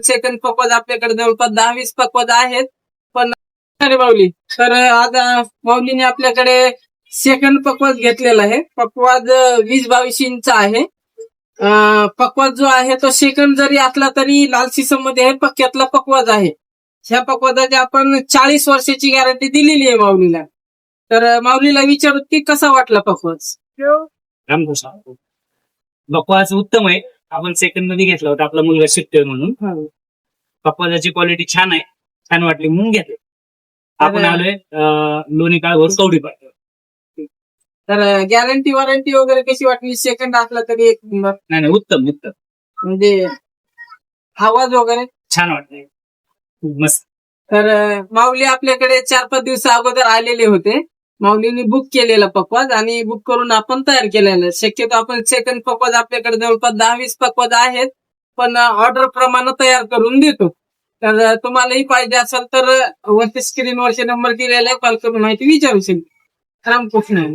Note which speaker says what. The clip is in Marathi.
Speaker 1: सेकंड पक्वाज आपल्याकडे जवळपास 10-20 पक्वाज आहेत. पण अरे माऊली, तर आज माऊलीने आपल्याकडे सेकंड पक्वाज घेतलेला आहे. पक्वाज 20-22 इंच आहे. पक्वाज जो आहे तो सेकंड जरी असला तरी लाल सिसम मध्ये आहे, पक्क्यातला पक्वाज आहे. ह्या पक्वाजाची आपण 40 वर्षाची गॅरंटी दिलेली आहे माऊलीला. तर माऊलीला विचारू की कसा वाटला पक्वाज?
Speaker 2: पक्वाज उत्तम आहे. आपण सेकंड मध्ये घेतला होता, आपला मुलगा शिकतोय म्हणून. पक्वाजाची क्वालिटी छान आहे, छान वाटली म्हणून घेतली. आपण आलोय लोणी काळभोर कवडी पाहिजे.
Speaker 1: तर गॅरंटी वॉरंटी वगैरे कशी वाटली? सेकंड असला तरी एक नंबर.
Speaker 2: नाही उत्तम उत्तम,
Speaker 1: म्हणजे आवाज वगैरे
Speaker 2: छान वाटतंय, मस्त.
Speaker 1: तर माऊली आपल्याकडे 4-5 दिवस अगोदर आलेले होते. माऊलीने बुक केलेला पक्वाज आणि बुक करून आपण तयार केलेला. शक्यतो आपण सेकंड पक्वाज आपल्याकडे जवळपास 10-20 पक्वाज आहेत, पण ऑर्डर प्रमाणे तयार करून देतो. तर तुम्हालाही पाहिजे असेल तर वरती स्क्रीनवरचे नंबर दिलेला आहे, कॉल करून माहिती विचारू शकता. रामकृष्ण.